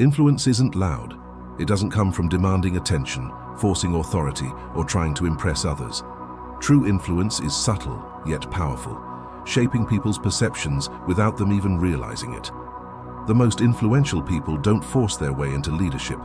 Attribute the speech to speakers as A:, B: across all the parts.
A: Influence isn't loud. It doesn't come from demanding attention, forcing authority, or trying to impress others. True influence is subtle, yet powerful, shaping people's perceptions without them even realizing it. The most influential people don't force their way into leadership.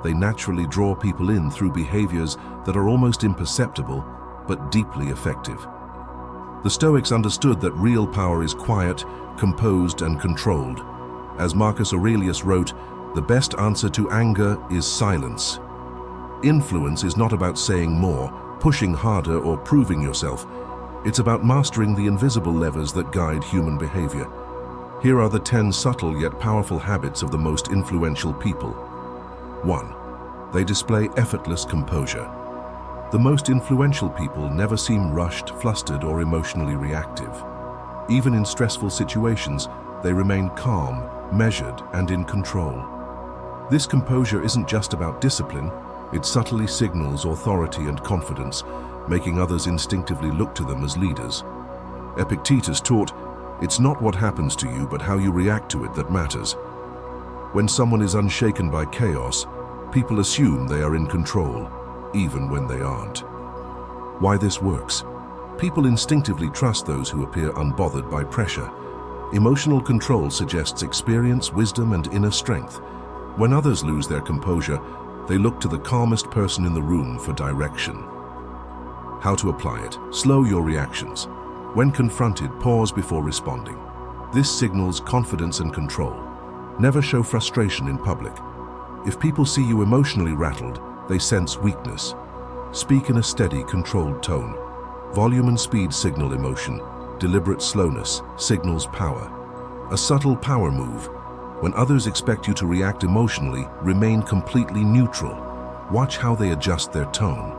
A: They naturally draw people in through behaviors that are almost imperceptible, but deeply effective. The Stoics understood that real power is quiet, composed, and controlled. As Marcus Aurelius wrote, "The best answer to anger is silence." Influence is not about saying more, pushing harder, or proving yourself. It's about mastering the invisible levers that guide human behavior. Here are the 10 subtle yet powerful habits of the most influential people. 1. They display effortless composure. The most influential people never seem rushed, flustered, or emotionally reactive. Even in stressful situations, they remain calm, measured, and in control. This composure isn't just about discipline, it subtly signals authority and confidence, making others instinctively look to them as leaders. Epictetus taught, "It's not what happens to you, but how you react to it that matters." When someone is unshaken by chaos, people assume they are in control, even when they aren't. Why this works? People instinctively trust those who appear unbothered by pressure. Emotional control suggests experience, wisdom, and inner strength. When others lose their composure, they look to the calmest person in the room for direction. How to apply it? Slow your reactions. When confronted, pause before responding. This signals confidence and control. Never show frustration in public. If people see you emotionally rattled, they sense weakness. Speak in a steady, controlled tone. Volume and speed signal emotion. Deliberate slowness signals power. A subtle power move. When others expect you to react emotionally, remain completely neutral. Watch how they adjust their tone.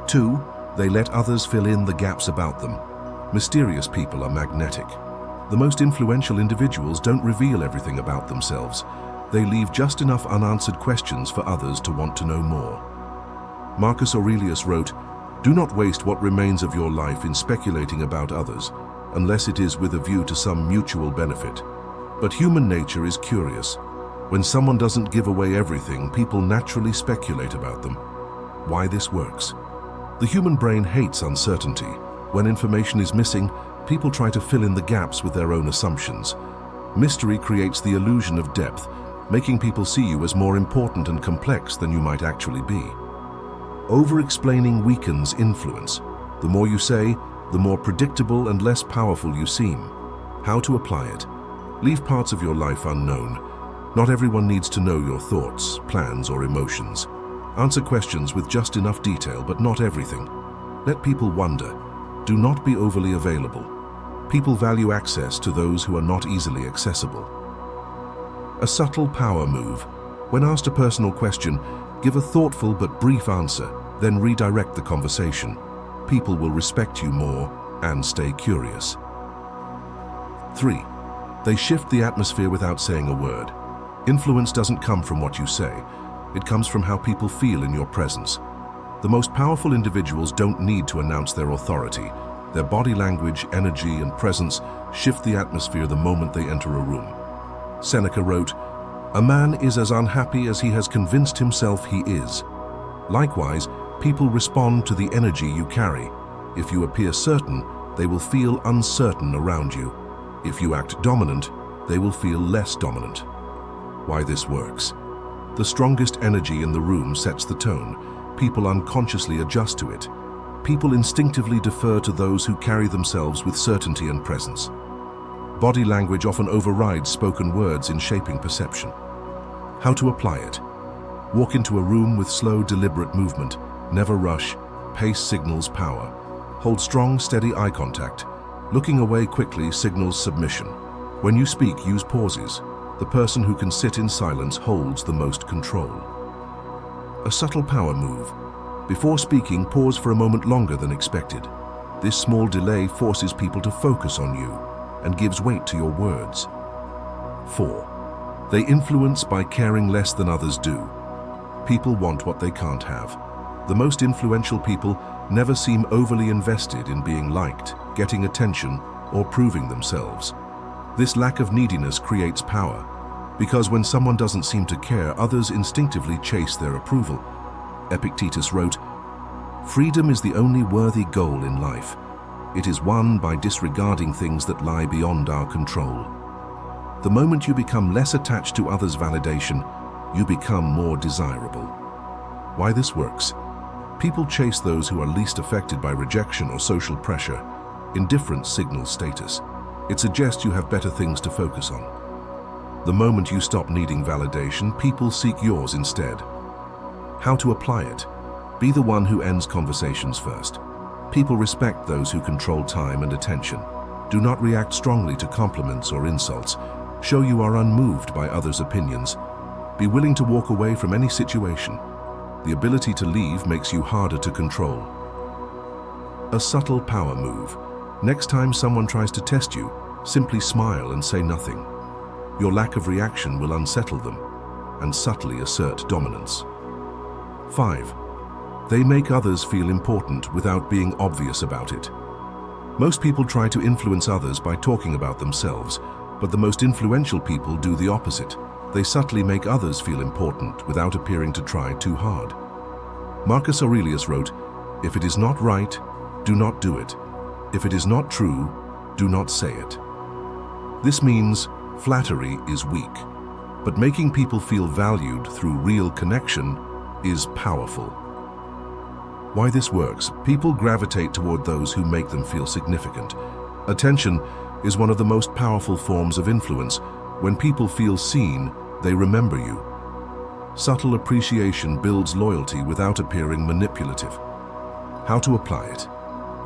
A: 2. They let others fill in the gaps about them. Mysterious people are magnetic. The most influential individuals don't reveal everything about themselves. They leave just enough unanswered questions for others to want to know more. Marcus Aurelius wrote, "Do not waste what remains of your life in speculating about others, unless it is with a view to some mutual benefit." But human nature is curious. When someone doesn't give away everything, people naturally speculate about them. Why this works? The human brain hates uncertainty. When information is missing, people try to fill in the gaps with their own assumptions. Mystery creates the illusion of depth, making people see you as more important and complex than you might actually be. Over-explaining weakens influence. The more you say, the more predictable and less powerful you seem. How to apply it? Leave parts of your life unknown. Not everyone needs to know your thoughts, plans, or emotions. Answer questions with just enough detail, but not everything. Let people wonder. Do not be overly available. People value access to those who are not easily accessible. A subtle power move. When asked a personal question, give a thoughtful but brief answer, then redirect the conversation. People will respect you more and stay curious. 3. They shift the atmosphere without saying a word. Influence doesn't come from what you say. It comes from how people feel in your presence. The most powerful individuals don't need to announce their authority. Their body language, energy, and presence shift the atmosphere the moment they enter a room. Seneca wrote, "A man is as unhappy as he has convinced himself he is." Likewise, people respond to the energy you carry. If you appear certain, they will feel uncertain around you. If you act dominant, they will feel less dominant. Why this works? The strongest energy in the room sets the tone. People unconsciously adjust to it. People instinctively defer to those who carry themselves with certainty and presence. Body language often overrides spoken words in shaping perception. How to apply it? Walk into a room with slow, deliberate movement. Never rush. Pace signals power. Hold strong, steady eye contact. Looking away quickly signals submission. When you speak, use pauses. The person who can sit in silence holds the most control. A subtle power move. Before speaking, pause for a moment longer than expected. This small delay forces people to focus on you and gives weight to your words. 4. They influence by caring less than others do. People want what they can't have. The most influential people never seem overly invested in being liked, getting attention, or proving themselves. This lack of neediness creates power. Because when someone doesn't seem to care, others instinctively chase their approval. Epictetus wrote, "Freedom is the only worthy goal in life. It is won by disregarding things that lie beyond our control." The moment you become less attached to others' validation, you become more desirable. Why this works? People chase those who are least affected by rejection or social pressure. Indifference signals status. It suggests you have better things to focus on. The moment you stop needing validation, people seek yours instead. How to apply it? Be the one who ends conversations first. People respect those who control time and attention. Do not react strongly to compliments or insults. Show you are unmoved by others' opinions. Be willing to walk away from any situation. The ability to leave makes you harder to control. A subtle power move. Next time someone tries to test you, simply smile and say nothing. Your lack of reaction will unsettle them and subtly assert dominance. 5. They make others feel important without being obvious about it. Most people try to influence others by talking about themselves, but the most influential people do the opposite. They subtly make others feel important without appearing to try too hard. Marcus Aurelius wrote, "If it is not right, do not do it. If it is not true, do not say it." This means flattery is weak, but making people feel valued through real connection is powerful. Why this works? People gravitate toward those who make them feel significant. Attention is one of the most powerful forms of influence. When people feel seen, they remember you. Subtle appreciation builds loyalty without appearing manipulative. How to apply it?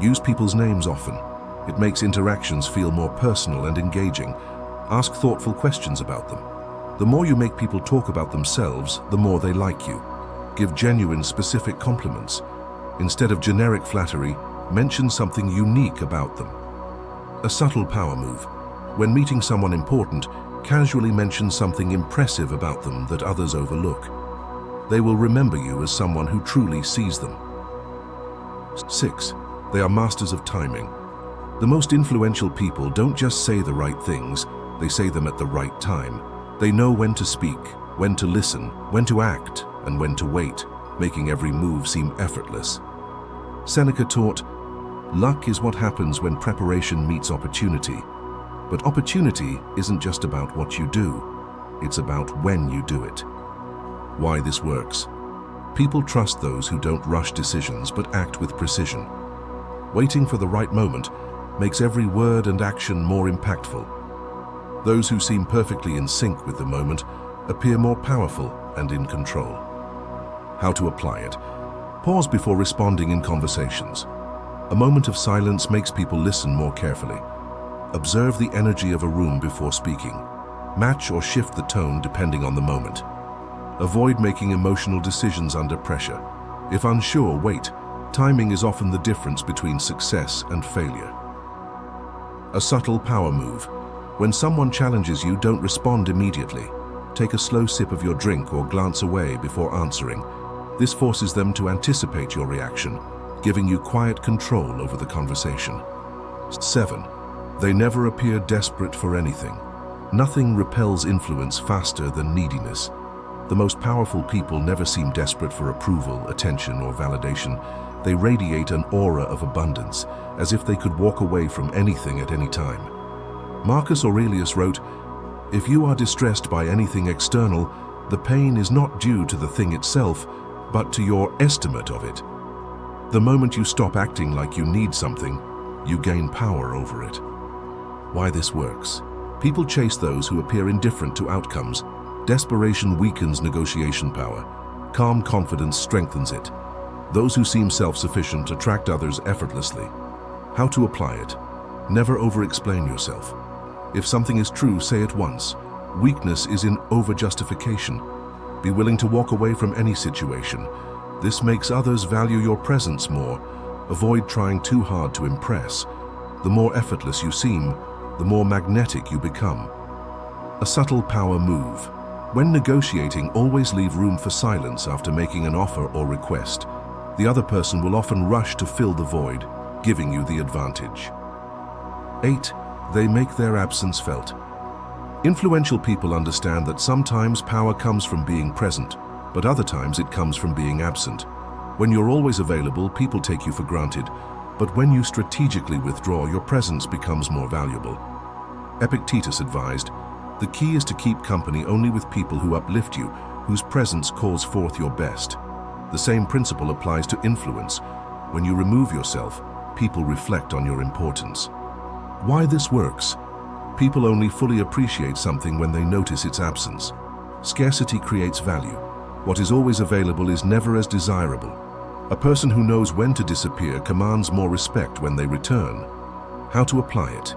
A: Use people's names often. It makes interactions feel more personal and engaging. Ask thoughtful questions about them. The more you make people talk about themselves, the more they like you. Give genuine, specific compliments. Instead of generic flattery, mention something unique about them. A subtle power move. When meeting someone important, casually mention something impressive about them that others overlook. They will remember you as someone who truly sees them. 6. They are masters of timing. The most influential people don't just say the right things, they say them at the right time. They know when to speak, when to listen, when to act, and when to wait, making every move seem effortless. Seneca taught, "Luck is what happens when preparation meets opportunity." But opportunity isn't just about what you do, it's about when you do it. Why this works? People trust those who don't rush decisions but act with precision. Waiting for the right moment makes every word and action more impactful. Those who seem perfectly in sync with the moment appear more powerful and in control. How to apply it? Pause before responding in conversations. A moment of silence makes people listen more carefully. Observe the energy of a room before speaking. Match or shift the tone depending on the moment. Avoid making emotional decisions under pressure. If unsure, wait. Timing is often the difference between success and failure. A subtle power move. When someone challenges you, don't respond immediately. Take a slow sip of your drink or glance away before answering. This forces them to anticipate your reaction, giving you quiet control over the conversation. 7. They never appear desperate for anything. Nothing repels influence faster than neediness. The most powerful people never seem desperate for approval, attention, or validation. They radiate an aura of abundance, as if they could walk away from anything at any time. Marcus Aurelius wrote, "If you are distressed by anything external, the pain is not due to the thing itself, but to your estimate of it." The moment you stop acting like you need something, you gain power over it. Why this works? People chase those who appear indifferent to outcomes. Desperation weakens negotiation power. Calm confidence strengthens it. Those who seem self-sufficient attract others effortlessly. How to apply it? Never over-explain yourself. If something is true, say it once. Weakness is in over-justification. Be willing to walk away from any situation. This makes others value your presence more. Avoid trying too hard to impress. The more effortless you seem, the more magnetic you become. A subtle power move. When negotiating, always leave room for silence after making an offer or request. The other person will often rush to fill the void, giving you the advantage. 8. They make their absence felt. Influential people understand that sometimes power comes from being present, but other times it comes from being absent. When you're always available, people take you for granted, but when you strategically withdraw, your presence becomes more valuable. Epictetus advised, "The key is to keep company only with people who uplift you, whose presence calls forth your best." The same principle applies to influence. When you remove yourself, people reflect on your importance. Why this works? People only fully appreciate something when they notice its absence. Scarcity creates value. What is always available is never as desirable. A person who knows when to disappear commands more respect when they return. How to apply it?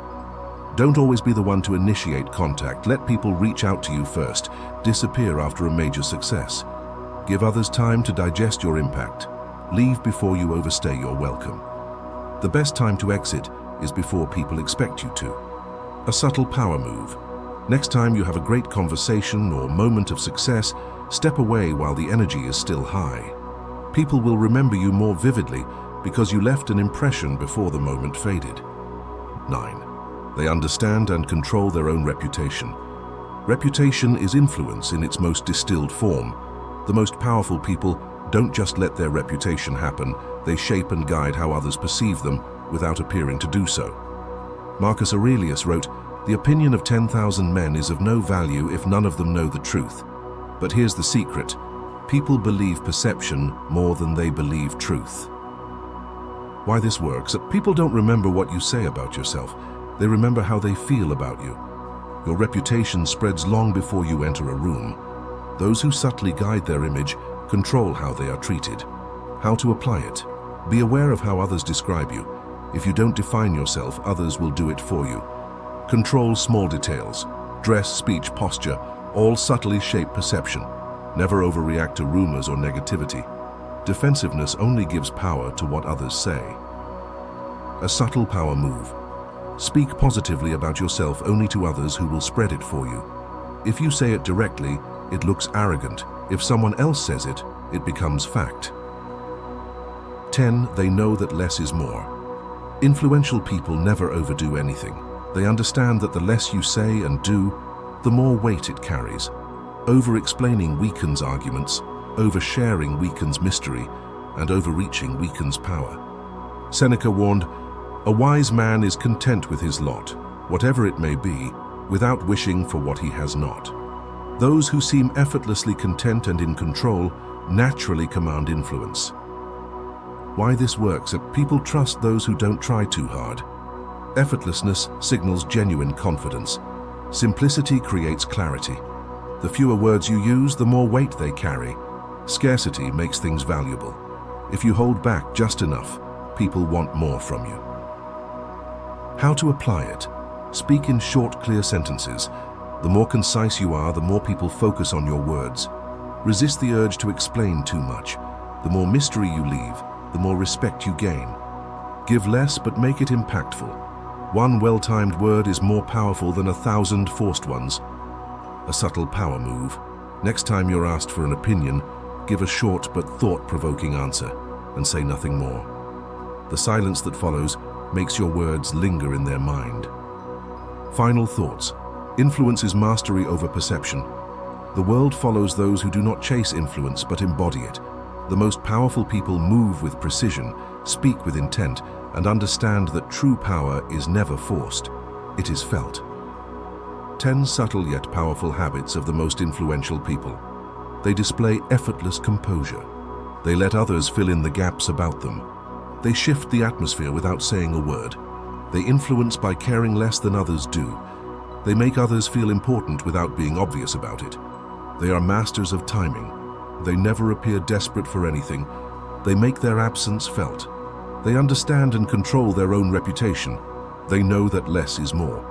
A: Don't always be the one to initiate contact. Let people reach out to you first. Disappear after a major success. Give others time to digest your impact. Leave before you overstay your welcome. The best time to exit is before people expect you to. A subtle power move. Next time you have a great conversation or moment of success, step away while the energy is still high. People will remember you more vividly because you left an impression before the moment faded. 9. They understand and control their own reputation. Reputation is influence in its most distilled form. The most powerful people don't just let their reputation happen, they shape and guide how others perceive them without appearing to do so. Marcus Aurelius wrote, "The opinion of 10,000 men is of no value if none of them know the truth." But here's the secret. People believe perception more than they believe truth. Why this works? People don't remember what you say about yourself. They remember how they feel about you. Your reputation spreads long before you enter a room. Those who subtly guide their image control how they are treated. How to apply it? Be aware of how others describe you. If you don't define yourself, others will do it for you. Control small details. Dress, speech, posture, all subtly shape perception. Never overreact to rumors or negativity. Defensiveness only gives power to what others say. A subtle power move. Speak positively about yourself only to others who will spread it for you. If you say it directly, it looks arrogant. If someone else says it, it becomes fact. 10. They know that less is more. Influential people never overdo anything. They understand that the less you say and do, the more weight it carries. Over-explaining weakens arguments, oversharing weakens mystery, and overreaching weakens power. Seneca warned, "A wise man is content with his lot, whatever it may be, without wishing for what he has not." Those who seem effortlessly content and in control naturally command influence. Why this works? People trust those who don't try too hard. Effortlessness signals genuine confidence. Simplicity creates clarity. The fewer words you use, the more weight they carry. Scarcity makes things valuable. If you hold back just enough, people want more from you. How to apply it? Speak in short, clear sentences. The more concise you are, the more people focus on your words. Resist the urge to explain too much. The more mystery you leave, the more respect you gain. Give less, but make it impactful. One well-timed word is more powerful than 1,000 forced ones. A subtle power move. Next time you're asked for an opinion, give a short but thought-provoking answer and say nothing more. The silence that follows makes your words linger in their mind. Final thoughts. Influence is mastery over perception. The world follows those who do not chase influence but embody it. The most powerful people move with precision, speak with intent, and understand that true power is never forced. It is felt. 10 subtle yet powerful habits of the most influential people. They display effortless composure. They let others fill in the gaps about them. They shift the atmosphere without saying a word. They influence by caring less than others do. They make others feel important without being obvious about it. They are masters of timing. They never appear desperate for anything. They make their absence felt. They understand and control their own reputation. They know that less is more.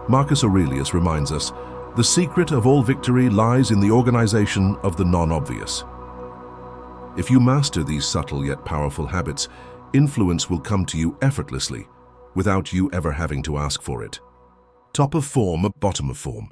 A: Marcus Aurelius reminds us, "The secret of all victory lies in the organization of the non-obvious." If you master these subtle yet powerful habits, influence will come to you effortlessly, without you ever having to ask for it. Top of form, bottom of form.